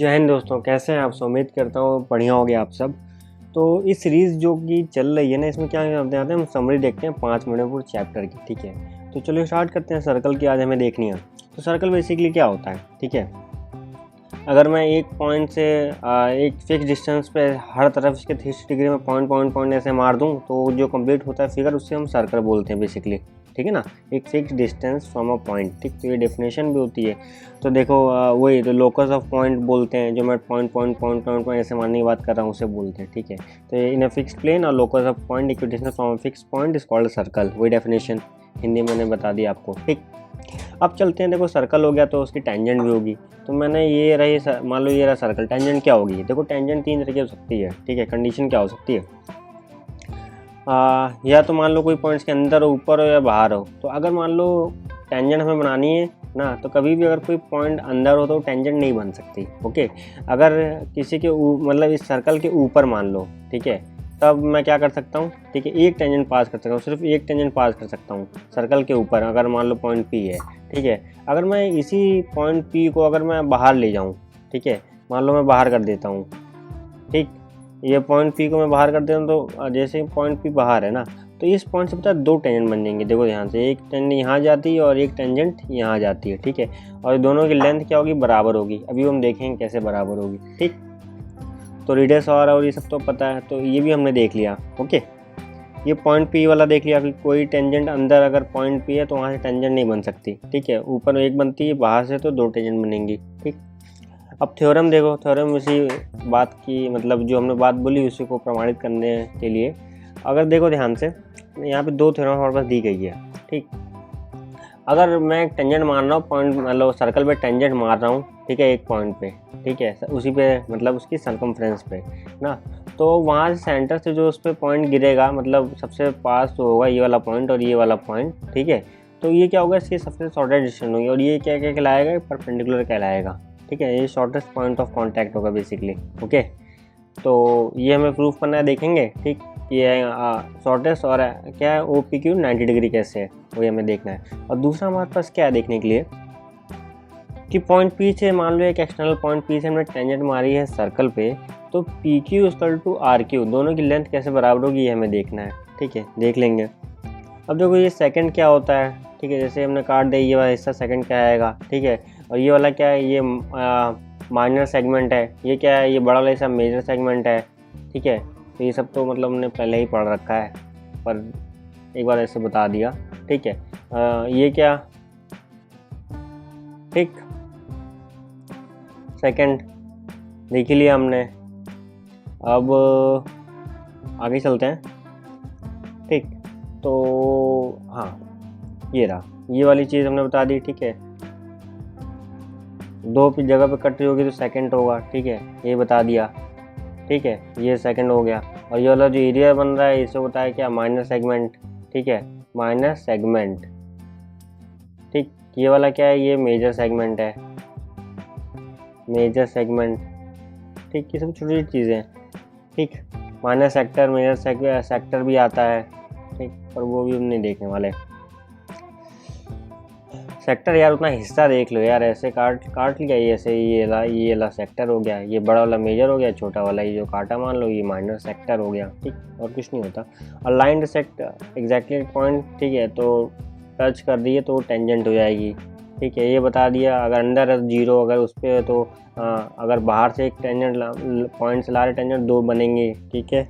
जय हिंद दोस्तों, कैसे हैं आप सब। उम्मीद करता हूँ बढ़िया होंगे आप सब। तो इस सीरीज़ जो कि चल रही है ना, इसमें क्या करते हैं, हम समरी देखते हैं 5 मिनट पर चैप्टर की। ठीक है, तो चलिए स्टार्ट करते हैं। सर्कल की आज हमें देखनी है। तो सर्कल बेसिकली क्या होता है, ठीक है। अगर मैं एक पॉइंट से एक फिक्स डिस्टेंस पे हर तरफ इसके 360 डिग्री में पॉइंट ऐसे मार दूं, तो जो कंप्लीट होता है फिगर, उससे हम सर्कल बोलते हैं बेसिकली। ठीक है ना, एक fix distance from a point. ठीक, तो ये डेफिनेशन भी होती है। तो देखो वही तो लोकस ऑफ पॉइंट बोलते हैं, जो मैं पॉइंट ऐसे मारने की बात कर रहा हूँ उसे बोलते हैं। ठीक है, तो इन अ फिक्स प्लेन और locus of point equal distance from a fix point is called circle. वही डेफिनेशन हिंदी में मैंने बता दिया आपको। ठीक, अब चलते हैं। देखो सर्कल हो गया तो उसकी टेंजेंट भी होगी। तो मैंने ये रही, मान लो ये रहा सर्कल, टेंजेंट क्या होगी। देखो टेंजेंट 3 तरीके हो सकती है। ठीक है, कंडीशन क्या हो सकती है, या तो मान लो कोई पॉइंट्स के अंदर हो, ऊपर हो या बाहर हो। तो अगर मान लो टेंजेंट हमें बनानी है ना, तो कभी भी अगर कोई पॉइंट अंदर हो तो टेंजेंट नहीं बन सकती। ओके, अगर किसी के मतलब इस सर्कल के ऊपर मान लो, ठीक है, तब मैं क्या कर सकता हूँ, ठीक है, एक टेंजेंट पास कर सकता हूँ, सिर्फ एक टेंजेंट पास कर सकता हूँ सर्कल के ऊपर। अगर मान लो पॉइंट पी है, ठीक है, अगर मैं इसी पॉइंट पी को अगर मैं बाहर ले जाऊँ, ठीक है, मान लो मैं बाहर कर देता हूँ, ठीक, ये पॉइंट पी को मैं बाहर कर देता हूँ, तो जैसे पॉइंट पी बाहर है ना, तो इस पॉइंट से पता है 2 टेंजेंट बन जाएंगे। देखो ध्यान से, एक टेंजेंट यहाँ जाती है और एक टेंजेंट यहाँ जाती है। ठीक है, और दोनों की लेंथ क्या होगी, बराबर होगी। अभी हम देखेंगे कैसे बराबर होगी। ठीक, तो रेडियस और ये सब तो पता है, तो ये भी हमने देख लिया। ओके, ये पॉइंट पी वाला देख लिया कि कोई टेंजेंट अंदर अगर पॉइंट पी है तो वहाँ से टेंजेंट नहीं बन सकती। ठीक है, ऊपर एक बनती है, बाहर से तो 2 टेंजेंट बनेंगी। ठीक, अब थ्योरम देखो। थ्योरम उसी बात की, मतलब जो हमने बात बोली उसी को प्रमाणित करने के लिए, अगर देखो ध्यान से, यहाँ पे 2 थ्योरम हमारे पास दी गई है। ठीक, अगर मैं टेंजेंट मार रहा हूँ पॉइंट, मतलब सर्कल पे टेंजेंट मार रहा हूँ, ठीक है, एक पॉइंट पे, ठीक है, उसी पे मतलब उसकी सर्कमफ्रेंस पे ना, तो वहाँ से सेंटर से जो उस पर पॉइंट गिरेगा, मतलब सबसे पास तो होगा ये वाला पॉइंट और ये वाला पॉइंट। ठीक है, तो ये क्या होगा, इसकी सबसे शॉर्टेस्ट डिस्टेंस होगी, और ये क्या क्या कहलाएगा, परपेंडिकुलर कहलाएगा। ठीक है, ये शॉर्टेस्ट पॉइंट ऑफ कांटेक्ट होगा बेसिकली। ओके, तो ये हमें प्रूफ करना है, देखेंगे। ठीक, ये शॉर्टेस्ट और क्या है, ओ पी क्यू 90 डिग्री कैसे है, वही हमें देखना है। और दूसरा हमारे पास क्या है देखने के लिए, कि पॉइंट पी से मान लो एक एक्सटर्नल पॉइंट पी से हमने टेंजेंट मारी है सर्कल पे, तो p q equal to r q, दोनों की लेंथ कैसे बराबर होगी ये हमें देखना है। ठीक है, देख लेंगे। अब देखो ये सेकंड क्या होता है। ठीक है, जैसे हमने काट दिया ये वाला हिस्सा, सेकंड क्या आएगा। ठीक है, और ये वाला क्या है, ये माइनर सेगमेंट है। ये क्या है, ये बड़ा वाला हिस्सा मेजर सेगमेंट है। ठीक है, तो ये सब तो मतलब हमने पहले ही पढ़ रखा है, पर एक बार ऐसे बता दिया। ठीक है, ये क्या, ठीक, सेकंड देख लिया हमने। अब आगे चलते हैं। ठीक, तो हाँ, ये रहा, ये वाली चीज़ हमने बता दी। ठीक है, 2 जगह पे कट रही होगी तो सेकंड होगा। ठीक है, ये बता दिया। ठीक है, ये सेकंड हो गया। और ये वाला जो एरिया बन रहा है, इसे होता है क्या, माइनर सेगमेंट। ठीक है, माइनर सेगमेंट। ठीक, ये वाला क्या है, ये मेजर सेगमेंट है, मेजर सेगमेंट। ठीक, ये सब छोटी छोटी चीज़ें हैं। ठीक, माइनर सेक्टर, मेजर सेक्टर भी आता है। ठीक, पर वो भी हम नहीं देखने वाले। सेक्टर यार उतना हिस्सा देख लो यार, ऐसे काट लिया, ये ऐसे, ये ला सेक्टर हो गया, ये बड़ा वाला मेजर हो गया, छोटा वाला ये जो काटा मान लो ये माइनर सेक्टर हो गया। ठीक, और कुछ नहीं होता। अलाइंड सेक्टर एग्जैक्टली पॉइंट, ठीक है, तो टच कर दिए तो टेंजेंट हो जाएगी। ठीक है, ये बता दिया। अगर अंदर 0 अगर उस पर, तो अगर बाहर से एक टेंजेंट पॉइंट से ला रहे, टेंजेंट 2 बनेंगे। ठीक है,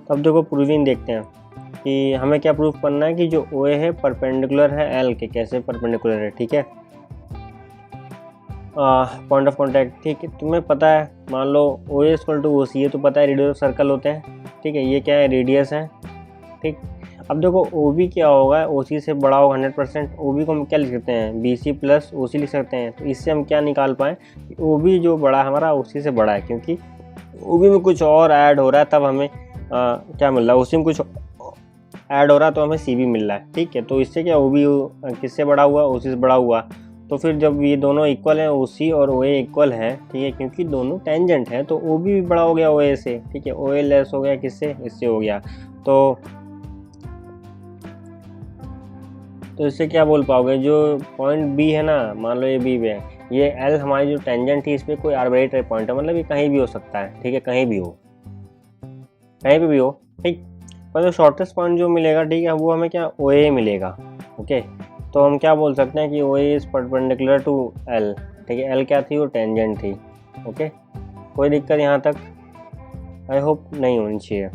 तो अब देखो प्रूविंग देखते हैं कि हमें क्या प्रूफ करना है, कि जो ओ ए है परपेंडिकुलर है एल के। कैसे परपेंडिकुलर है, ठीक है, पॉइंट ऑफ कांटेक्ट। ठीक है, तुम्हें पता है, मान लो ओ ए इक्वल टू ओ सी है, तो पता है रेडियस ऑफ सर्कल होते हैं। ठीक है, ये क्या है, रेडियस है। ठीक, अब देखो ओ बी क्या होगा, ओ सी से बड़ा होगा 100%। ओ बी को हम क्या लिख सकते हैं, बी सी प्लस ओ सी लिख सकते हैं। तो इससे हम क्या निकाल पाएँ, ओ बी जो बड़ा है हमारा ओ सी से बड़ा है, क्योंकि ओ बी में कुछ और ऐड हो रहा है, तब हमें क्या मिल रहा है, उसी में कुछ ऐड हो रहा है तो हमें सी भी मिल रहा है। ठीक है, तो इससे क्या, ओ बी किससे बड़ा हुआ, ओ सी से बड़ा हुआ। तो फिर जब ये दोनों इक्वल हैं, ओ सी और ओ ए इक्वल है, ठीक है, क्योंकि दोनों टेंजेंट है, तो ओ बी भी बड़ा हो गया ओ ए से। ठीक है, ओ ए लेस हो गया किससे, इससे हो गया। तो इससे क्या बोल पाओगे, जो पॉइंट बी है ना, मान लो ये बी पे है, ये एल हमारी जो टेंजेंट थी इस पर कोई आर्बिट्रेरी पॉइंट है, मतलब ये कहीं भी हो सकता है, ठीक है, कहीं भी हो, कहीं पे भी हो, ठीक। पर जो शॉर्टेस्ट पॉइंट जो मिलेगा, ठीक है, वो हमें क्या ओ ए मिलेगा, ओके। तो हम क्या बोल सकते हैं कि ओ ए इज परपेंडिकुलर टू एल, ठीक है, एल क्या थी, वो टेंजेंट थी, ओके। कोई दिक्कत यहाँ तक आई होप नहीं होनी चाहिए।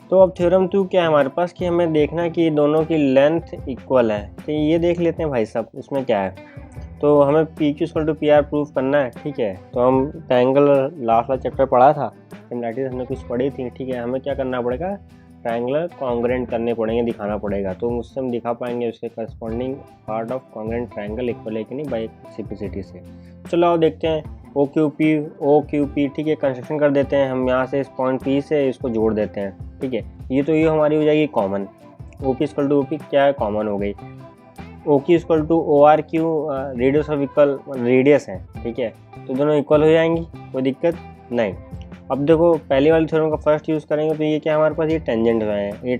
तो अब थ्योरम 2 क्या है हमारे पास कि हमें देखना है कि दोनों की लेंथ इक्वल है, तो ये देख लेते हैं भाई साहब उसमें क्या है। तो हमें p q equal to p r proof करना है, ठीक है। तो हम ट्रायंगल लास्ट वाला चैप्टर पढ़ा था, सिमिलैरिटीज हमने कुछ पढ़ी थी, ठीक है। हमें क्या करना पड़ेगा, ट्रायंगुलर कॉन्ग्रुएंट करने पड़ेंगे, दिखाना पड़ेगा। तो उससे हम दिखा पाएंगे उसके corresponding part of congruent triangle equal है कि नहीं बाई सिम्प्लिसिटी से। चलो आओ देखते हैं ओ क्यू पी, ठीक है, कंस्ट्रक्शन कर देते हैं हम यहाँ से, इस पॉइंट पी से इसको जोड़ देते हैं, ठीक है। ये तो ये हमारी हो जाएगी common, o p equal to o p क्या है, कॉमन हो गई। O q equal to o r q radius of equal radius है, ठीक है, तो दोनों इक्वल हो जाएंगी, कोई दिक्कत नहीं। अब देखो पहली वाली थ्योरम का फर्स्ट यूज़ करेंगे, तो ये क्या हमारे पास, ये टेंजेंट है, ये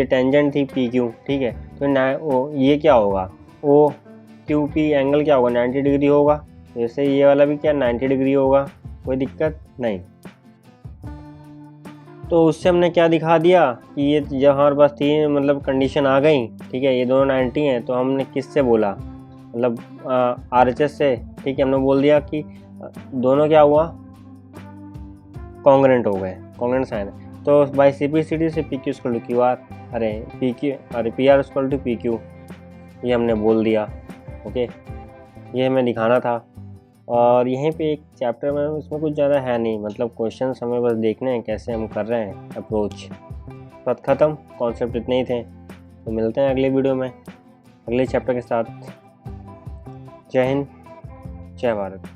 टेंजेंट थी पी क्यू, ठीक है। तो ये क्या होगा, ओ क्यू पी एंगल क्या होगा, 90 डिग्री होगा, जैसे ये वाला भी क्या 90 डिग्री होगा, कोई दिक्कत नहीं। तो उससे हमने क्या दिखा दिया कि ये जब हमारे पास तीन मतलब कंडीशन आ गई, ठीक है, ये दोनों 90 हैं, तो हमने किससे बोला, मतलब RHS से, ठीक है, हमने बोल दिया कि दोनों क्या हुआ, कॉन्ग्रुएंट हो गए, कॉन्ग्रुएंट साइन। तो बाई सिम्प्लिसिटी से p q equal to q r, p r equal to p q, ये हमने बोल दिया, ओके। ये हमें दिखाना था। और यहीं पे एक चैप्टर में उसमें कुछ ज़्यादा है नहीं, मतलब क्वेश्चंस हमें बस देखने हैं कैसे हम कर रहे हैं अप्रोच, बात ख़त्म, कॉन्सेप्ट इतने ही थे। तो मिलते हैं अगले वीडियो में अगले चैप्टर के साथ। जय हिंद, जय भारत।